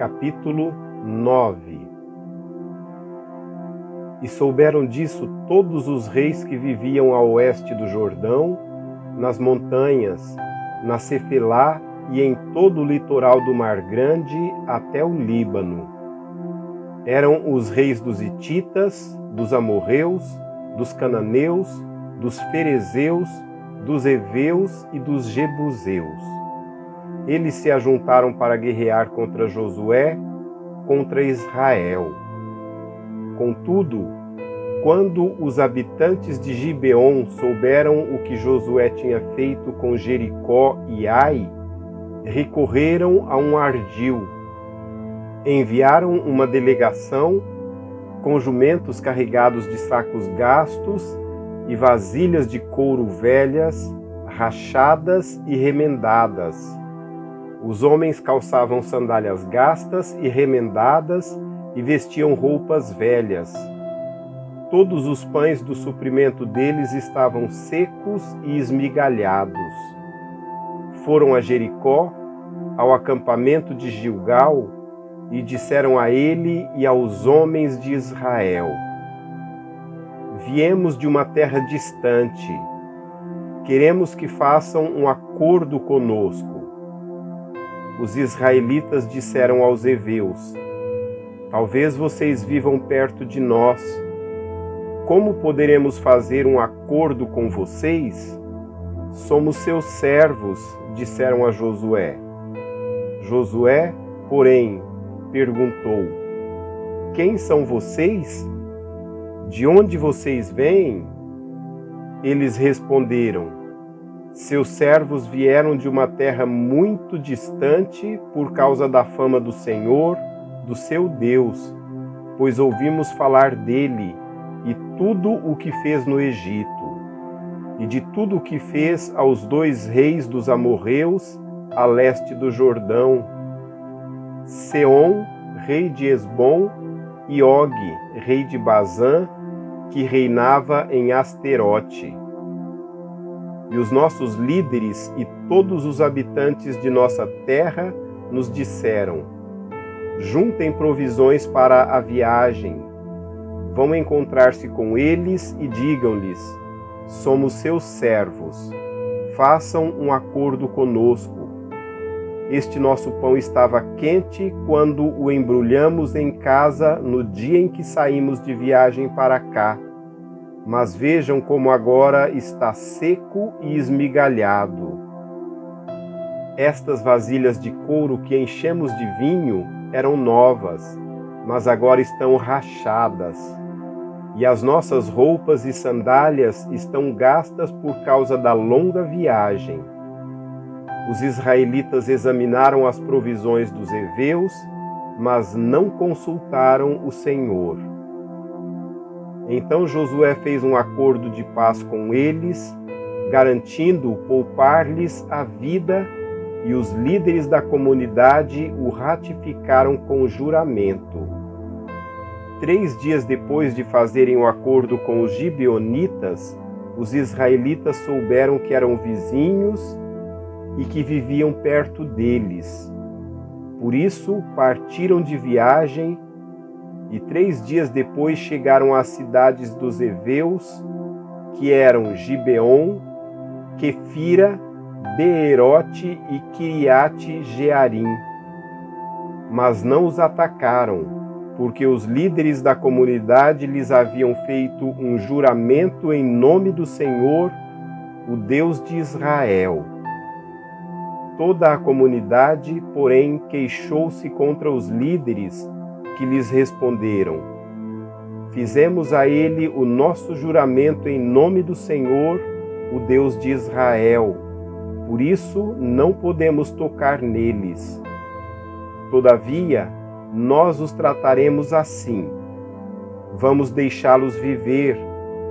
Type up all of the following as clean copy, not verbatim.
Capítulo 9. E souberam disso todos os reis que viviam a oeste do Jordão, nas montanhas, na Cefelá e em todo o litoral do Mar Grande até o Líbano. Eram os reis dos Hititas, dos Amorreus, dos Cananeus, dos Ferezeus, dos Heveus e dos Jebuseus. Eles se ajuntaram para guerrear contra Josué, contra Israel. Contudo, quando os habitantes de Gibeon souberam o que Josué tinha feito com Jericó e Ai, recorreram a um ardil. Enviaram uma delegação com jumentos carregados de sacos gastos e vasilhas de couro velhas, rachadas e remendadas. Os homens calçavam sandálias gastas e remendadas e vestiam roupas velhas. Todos os pães do suprimento deles estavam secos e esmigalhados. Foram a Jericó, ao acampamento de Gilgal, e disseram a ele e aos homens de Israel: Viemos de uma terra distante. Queremos que façam um acordo conosco. Os israelitas disseram aos heveus: Talvez vocês vivam perto de nós. Como poderemos fazer um acordo com vocês? Somos seus servos, disseram a Josué. Josué, porém, perguntou: Quem são vocês? De onde vocês vêm? Eles responderam: Seus servos vieram de uma terra muito distante por causa da fama do Senhor, do seu Deus, pois ouvimos falar dele e tudo o que fez no Egito, e de tudo o que fez aos 2 reis dos amorreus a leste do Jordão, Seom, rei de Esbom, e Og, rei de Bazã, que reinava em Asterote. E os nossos líderes e todos os habitantes de nossa terra nos disseram: Juntem provisões para a viagem. Vão encontrar-se com eles e digam-lhes: Somos seus servos. Façam um acordo conosco. Este nosso pão estava quente quando o embrulhamos em casa no dia em que saímos de viagem para cá. Mas vejam como agora está seco e esmigalhado. Estas vasilhas de couro que enchemos de vinho eram novas, mas agora estão rachadas. E as nossas roupas e sandálias estão gastas por causa da longa viagem. Os israelitas examinaram as provisões dos heveus, mas não consultaram o Senhor. Então Josué fez um acordo de paz com eles, garantindo poupar-lhes a vida, e os líderes da comunidade o ratificaram com juramento. 3 dias depois de fazerem o acordo com os gibeonitas, os israelitas souberam que eram vizinhos e que viviam perto deles. Por isso partiram de viagem e 3 dias depois chegaram às cidades dos heveus, que eram Gibeon, Quefira, Beerote e Kiriate Jearim. Mas não os atacaram, porque os líderes da comunidade lhes haviam feito um juramento em nome do Senhor, o Deus de Israel. Toda a comunidade, porém, queixou-se contra os líderes, que lhes responderam: Fizemos a ele o nosso juramento em nome do Senhor, o Deus de Israel. Por isso, não podemos tocar neles. Todavia, nós os trataremos assim. Vamos deixá-los viver,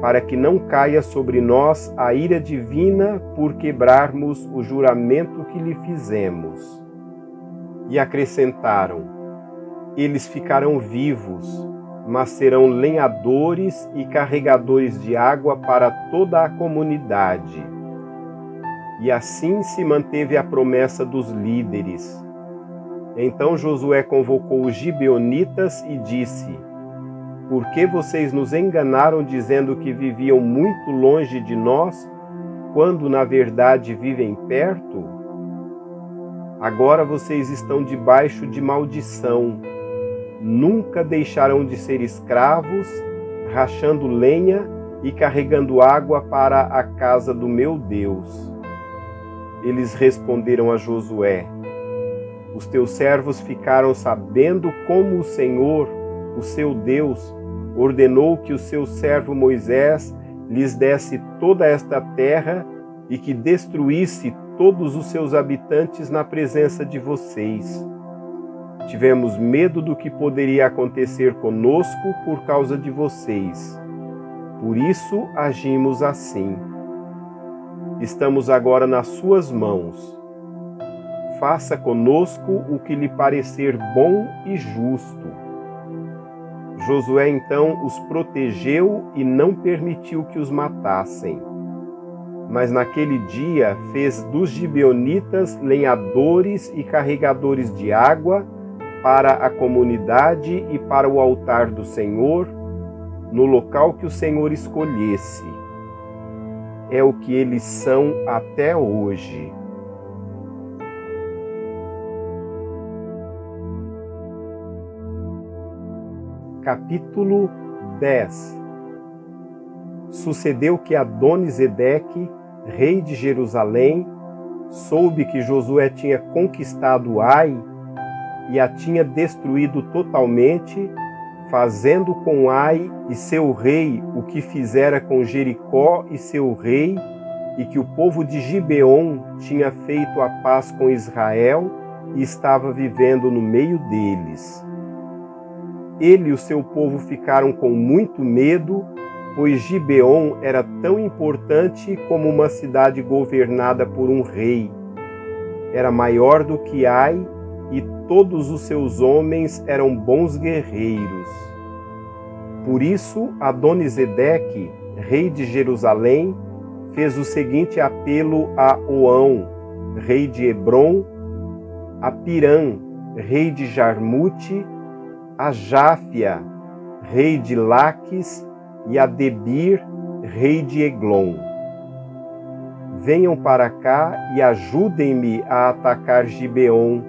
para que não caia sobre nós a ira divina por quebrarmos o juramento que lhe fizemos. E acrescentaram: Eles ficarão vivos, mas serão lenhadores e carregadores de água para toda a comunidade. E assim se manteve a promessa dos líderes. Então Josué convocou os gibeonitas e disse: Por que vocês nos enganaram dizendo que viviam muito longe de nós, quando na verdade vivem perto? Agora vocês estão debaixo de maldição. Nunca deixarão de ser escravos, rachando lenha e carregando água para a casa do meu Deus. Eles responderam a Josué: Os teus servos ficaram sabendo como o Senhor, o seu Deus, ordenou que o seu servo Moisés lhes desse toda esta terra e que destruísse todos os seus habitantes na presença de vocês. Tivemos medo do que poderia acontecer conosco por causa de vocês. Por isso agimos assim. Estamos agora nas suas mãos. Faça conosco o que lhe parecer bom e justo. Josué então os protegeu e não permitiu que os matassem. Mas naquele dia fez dos gibeonitas lenhadores e carregadores de água para a comunidade e para o altar do Senhor, no local que o Senhor escolhesse. É o que eles são até hoje. Capítulo 10. Sucedeu que Adoni-Zedeque, rei de Jerusalém, soube que Josué tinha conquistado Ai e a tinha destruído totalmente, fazendo com Ai e seu rei o que fizera com Jericó e seu rei, e que o povo de Gibeon tinha feito a paz com Israel e estava vivendo no meio deles. Ele e o seu povo ficaram com muito medo, pois Gibeon era tão importante como uma cidade governada por um rei. Era maior do que Ai, e todos os seus homens eram bons guerreiros. Por isso, Adoni-Zedeque, rei de Jerusalém, fez o seguinte apelo a Oão, rei de Hebron, a Pirã, rei de Jarmute, a Jáfia, rei de Laques, e a Debir, rei de Eglon. Venham para cá e ajudem-me a atacar Gibeon,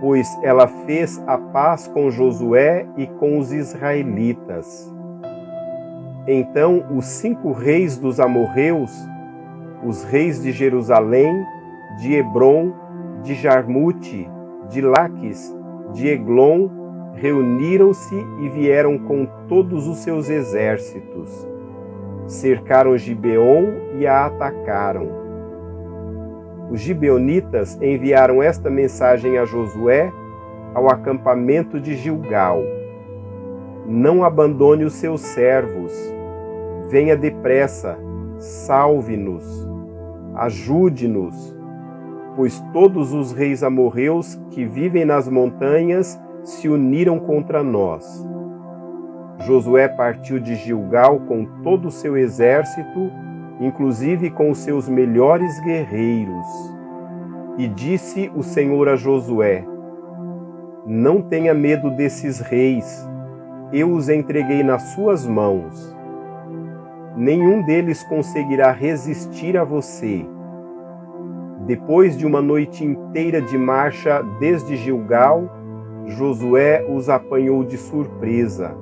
pois ela fez a paz com Josué e com os israelitas. Então os 5 reis dos amorreus, os reis de Jerusalém, de Hebron, de Jarmute, de Laques, de Eglon, reuniram-se e vieram com todos os seus exércitos. Cercaram Gibeon e a atacaram. Os gibeonitas enviaram esta mensagem a Josué ao acampamento de Gilgal: Não abandone os seus servos. Venha depressa, salve-nos, ajude-nos, pois todos os reis amorreus que vivem nas montanhas se uniram contra nós. Josué partiu de Gilgal com todo o seu exército, inclusive com os seus melhores guerreiros. E disse o Senhor a Josué: Não tenha medo desses reis, eu os entreguei nas suas mãos. Nenhum deles conseguirá resistir a você. Depois de uma noite inteira de marcha desde Gilgal, Josué os apanhou de surpresa.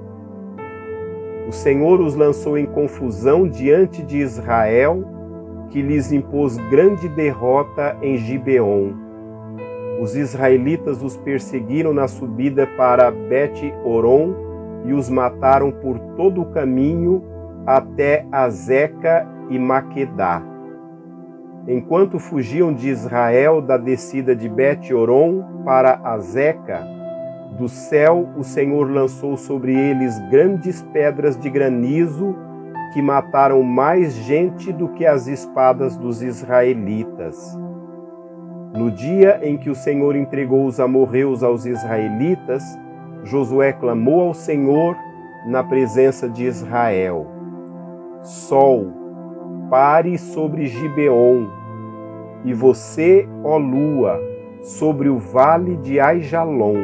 O Senhor os lançou em confusão diante de Israel, que lhes impôs grande derrota em Gibeon. Os israelitas os perseguiram na subida para Bet-Horon e os mataram por todo o caminho até Azeca e Maquedá. Enquanto fugiam de Israel da descida de Bet-Horon para Azeca, do céu o Senhor lançou sobre eles grandes pedras de granizo que mataram mais gente do que as espadas dos israelitas. No dia em que o Senhor entregou os amorreus aos israelitas, Josué clamou ao Senhor na presença de Israel: Sol, pare sobre Gibeon, e você, ó lua, sobre o vale de Aijalon.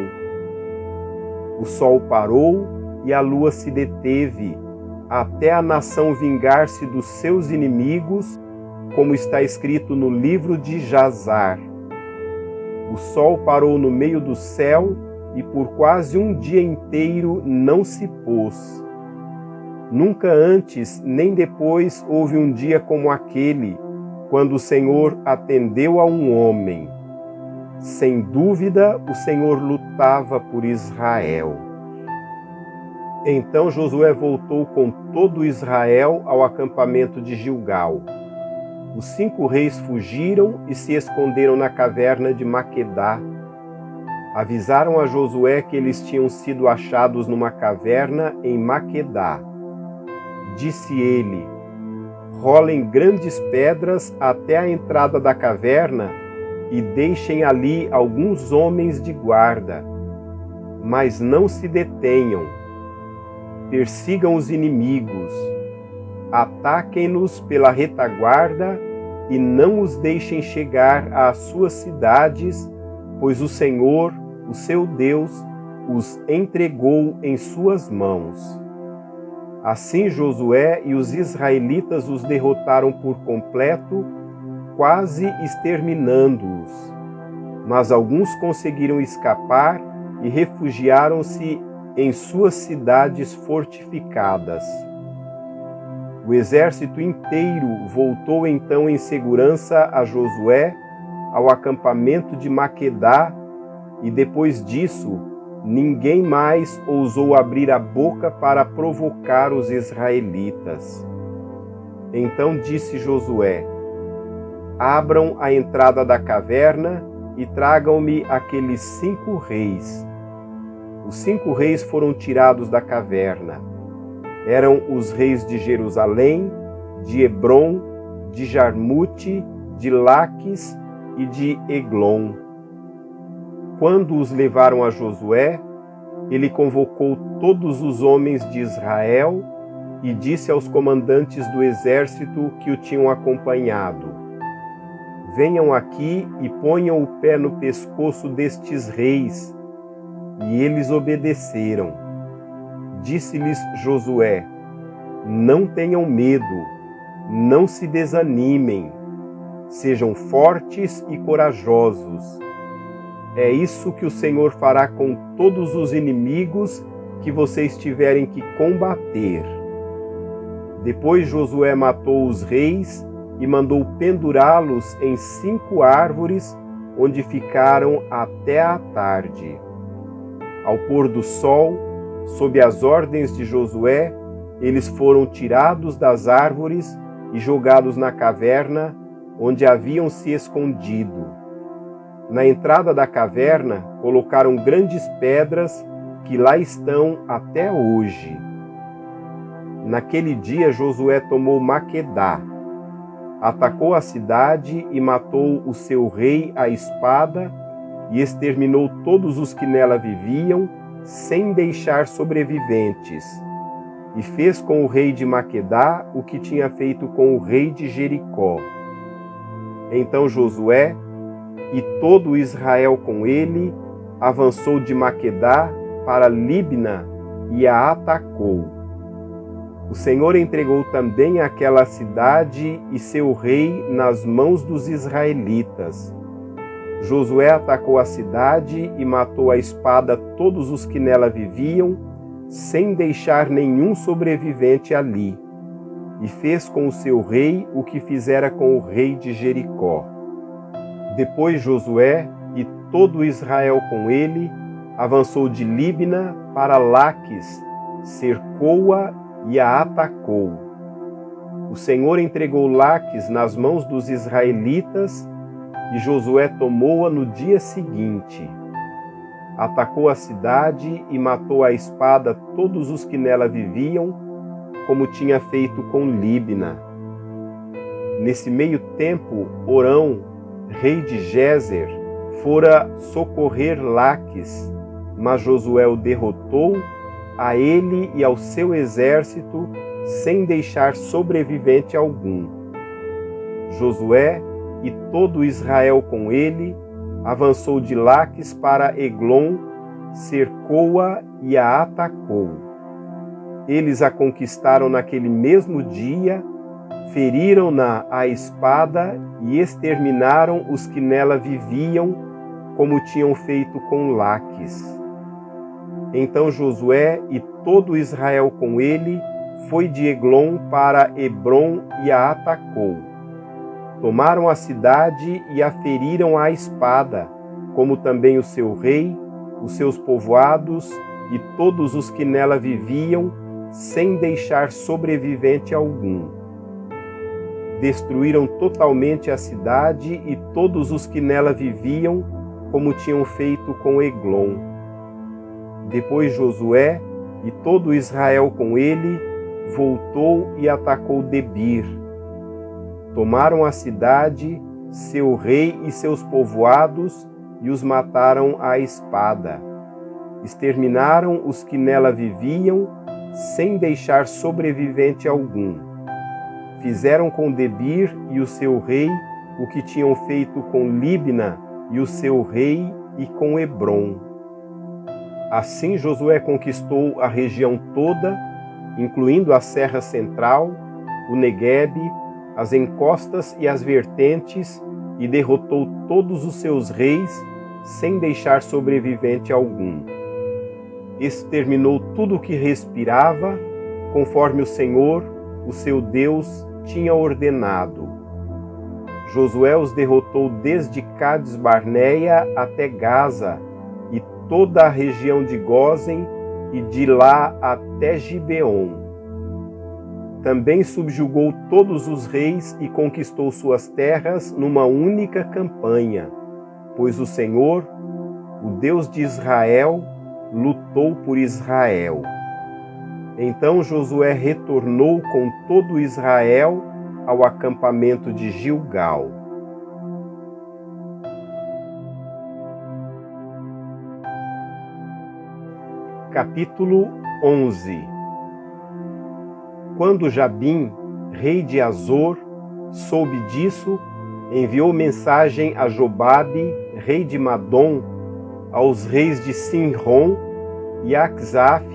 O sol parou e a lua se deteve, até a nação vingar-se dos seus inimigos, como está escrito no livro de Jazar. O sol parou no meio do céu e por quase um dia inteiro não se pôs. Nunca antes nem depois houve um dia como aquele, quando o Senhor atendeu a um homem. Sem dúvida, o Senhor lutava por Israel. Então Josué voltou com todo Israel ao acampamento de Gilgal. Os 5 reis fugiram e se esconderam na caverna de Maquedá. Avisaram a Josué que eles tinham sido achados numa caverna em Maquedá. Disse ele: rolem grandes pedras até a entrada da caverna e deixem ali alguns homens de guarda. Mas não se detenham. Persigam os inimigos. Ataquem-nos pela retaguarda e não os deixem chegar às suas cidades, pois o Senhor, o seu Deus, os entregou em suas mãos. Assim Josué e os israelitas os derrotaram por completo, quase exterminando-os. Mas alguns conseguiram escapar e refugiaram-se em suas cidades fortificadas. O exército inteiro voltou então em segurança a Josué, ao acampamento de Maquedá, e depois disso, ninguém mais ousou abrir a boca para provocar os israelitas. Então disse Josué: abram a entrada da caverna e tragam-me aqueles 5 reis. Os 5 reis foram tirados da caverna. Eram os reis de Jerusalém, de Hebrom, de Jarmute, de Laques e de Eglon. Quando os levaram a Josué, ele convocou todos os homens de Israel e disse aos comandantes do exército que o tinham acompanhado: venham aqui e ponham o pé no pescoço destes reis. E eles obedeceram. Disse-lhes Josué: não tenham medo, não se desanimem, sejam fortes e corajosos. É isso que o Senhor fará com todos os inimigos que vocês tiverem que combater. Depois Josué matou os reis e mandou pendurá-los em 5 árvores, onde ficaram até a tarde. Ao pôr do sol, sob as ordens de Josué, eles foram tirados das árvores e jogados na caverna, onde haviam se escondido. Na entrada da caverna, colocaram grandes pedras que lá estão até hoje. Naquele dia, Josué tomou Maquedá, atacou a cidade e matou o seu rei à espada e exterminou todos os que nela viviam, sem deixar sobreviventes. E fez com o rei de Maquedá o que tinha feito com o rei de Jericó. Então Josué, e todo Israel com ele, avançou de Maquedá para Libna e a atacou. O Senhor entregou também aquela cidade e seu rei nas mãos dos israelitas. Josué atacou a cidade e matou à espada todos os que nela viviam, sem deixar nenhum sobrevivente ali. E fez com o seu rei o que fizera com o rei de Jericó. Depois Josué e todo Israel com ele avançou de Libna para Laques, cercou-a e a atacou. O Senhor entregou Laques nas mãos dos israelitas e Josué tomou-a no dia seguinte. Atacou a cidade e matou à espada todos os que nela viviam, como tinha feito com Libna. Nesse meio tempo, Orão, rei de Gézer, fora socorrer Laques, mas Josué o derrotou, a ele e ao seu exército, sem deixar sobrevivente algum. Josué e todo Israel com ele avançou de Laques para Eglon, cercou-a e a atacou. Eles a conquistaram naquele mesmo dia, feriram-na à espada e exterminaram os que nela viviam, como tinham feito com Laques. Então Josué e todo Israel com ele foi de Eglon para Hebrom e a atacou. Tomaram a cidade e a feriram à espada, como também o seu rei, os seus povoados e todos os que nela viviam, sem deixar sobrevivente algum. Destruíram totalmente a cidade e todos os que nela viviam, como tinham feito com Eglon. Depois Josué e todo Israel com ele voltou e atacou Debir. Tomaram a cidade, seu rei e seus povoados e os mataram à espada. Exterminaram os que nela viviam, sem deixar sobrevivente algum. Fizeram com Debir e o seu rei o que tinham feito com Libna e o seu rei e com Hebrom. Assim Josué conquistou a região toda, incluindo a Serra Central, o Neguebe, as encostas e as vertentes, e derrotou todos os seus reis, sem deixar sobrevivente algum. Exterminou tudo o que respirava, conforme o Senhor, o seu Deus, tinha ordenado. Josué os derrotou desde Cades-Barneia até Gaza, e toda a região de Gósen, e de lá até Gibeon. Também subjugou todos os reis e conquistou suas terras numa única campanha, pois o Senhor, o Deus de Israel, lutou por Israel. Então Josué retornou com todo Israel ao acampamento de Gilgal. Capítulo 11. Quando Jabim, rei de Azor, soube disso, enviou mensagem a Jobabe, rei de Madom, aos reis de Sinrom e Aczaf,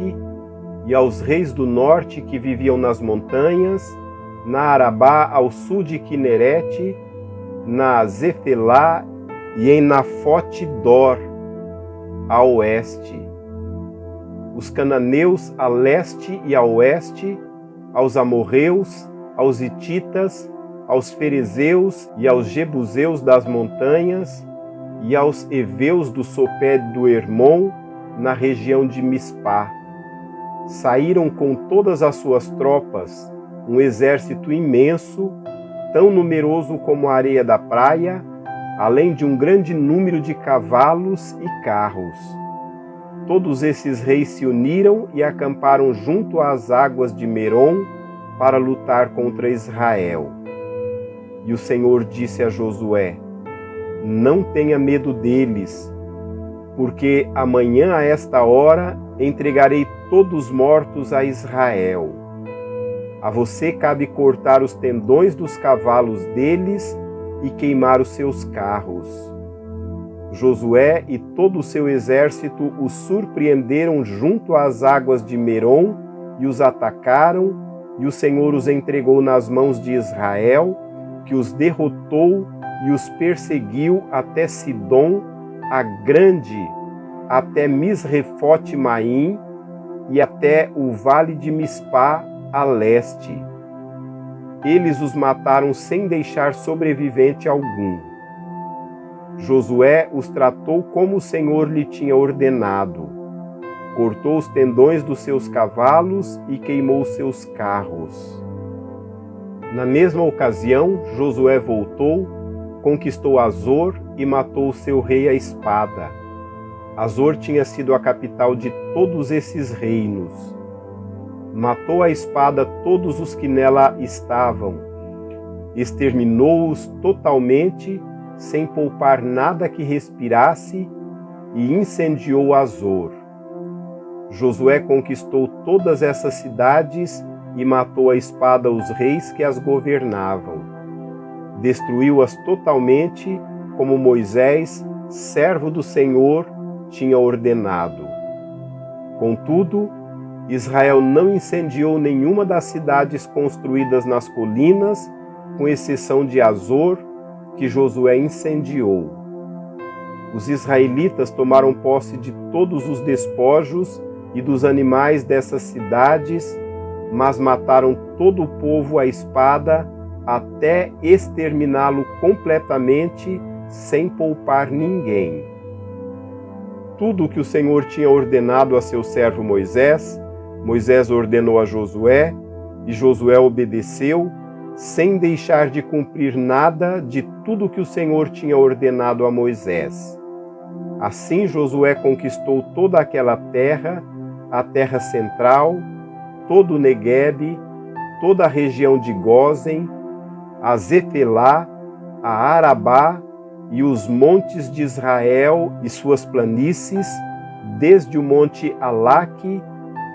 e aos reis do norte que viviam nas montanhas, na Arabá ao sul de Quinerete, na Zefelá e em Nafote-Dor, a oeste. Os cananeus a leste e a oeste, aos amorreus, aos hititas, aos ferezeus e aos jebuseus das montanhas, e aos heveus do sopé do Hermon, na região de Mispá. Saíram com todas as suas tropas, um exército imenso, tão numeroso como a areia da praia, além de um grande número de cavalos e carros. Todos esses reis se uniram e acamparam junto às águas de Merom para lutar contra Israel. E o Senhor disse a Josué: não tenha medo deles, porque amanhã a esta hora entregarei todos mortos a Israel. A você cabe cortar os tendões dos cavalos deles e queimar os seus carros. Josué e todo o seu exército os surpreenderam junto às águas de Merom e os atacaram, e o Senhor os entregou nas mãos de Israel, que os derrotou e os perseguiu até Sidom, a grande, até Misrefote-Maim e até o vale de Mispá, a leste. Eles os mataram sem deixar sobrevivente algum. Josué os tratou como o Senhor lhe tinha ordenado. Cortou os tendões dos seus cavalos e queimou seus carros. Na mesma ocasião, Josué voltou, conquistou Azor e matou o seu rei à espada. Azor tinha sido a capital de todos esses reinos. Matou à espada todos os que nela estavam. Exterminou-os totalmente, sem poupar nada que respirasse, e incendiou Azor. Josué conquistou todas essas cidades e matou à espada os reis que as governavam. Destruiu-as totalmente, como Moisés, servo do Senhor, tinha ordenado. Contudo, Israel não incendiou nenhuma das cidades construídas nas colinas, com exceção de Azor, que Josué incendiou. Os israelitas tomaram posse de todos os despojos e dos animais dessas cidades, mas mataram todo o povo à espada até exterminá-lo completamente, sem poupar ninguém. Tudo o que o Senhor tinha ordenado a seu servo Moisés, Moisés ordenou a Josué, e Josué obedeceu, sem deixar de cumprir nada de tudo que o Senhor tinha ordenado a Moisés. Assim Josué conquistou toda aquela terra, a terra central, todo o Neguebe, toda a região de Gósen, a Zefelá, a Arabá e os montes de Israel e suas planícies, desde o monte Alaque,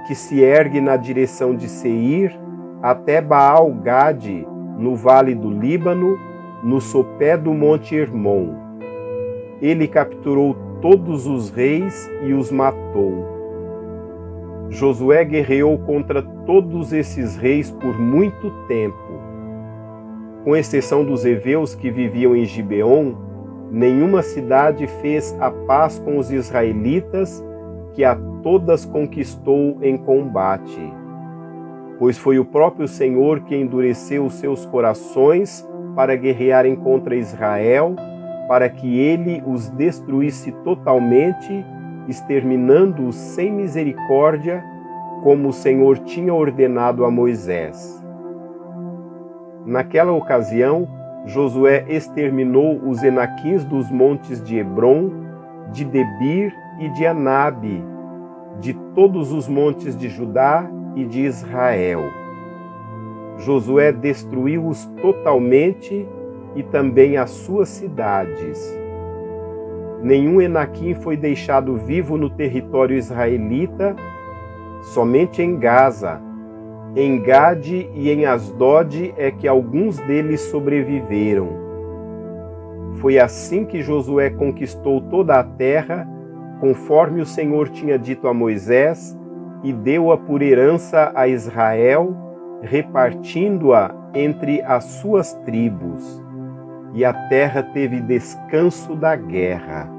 que se ergue na direção de Seir, até Baal-Gade, no vale do Líbano, no sopé do monte Hermon. Ele capturou todos os reis e os matou. Josué guerreou contra todos esses reis por muito tempo. Com exceção dos heveus que viviam em Gibeon, nenhuma cidade fez a paz com os israelitas, que a todas conquistou em combate. Pois foi o próprio Senhor que endureceu os seus corações para guerrearem contra Israel, para que ele os destruísse totalmente, exterminando-os sem misericórdia, como o Senhor tinha ordenado a Moisés. Naquela ocasião, Josué exterminou os Enaquins dos montes de Hebron, de Debir e de Anabe, de todos os montes de Judá e de Israel. Josué destruiu-os totalmente e também as suas cidades. Nenhum Enaquim foi deixado vivo no território israelita, somente em Gaza. Em Gade e em Asdod é que alguns deles sobreviveram. Foi assim que Josué conquistou toda a terra, conforme o Senhor tinha dito a Moisés, e deu-a por herança a Israel, repartindo-a entre as suas tribos. E a terra teve descanso da guerra.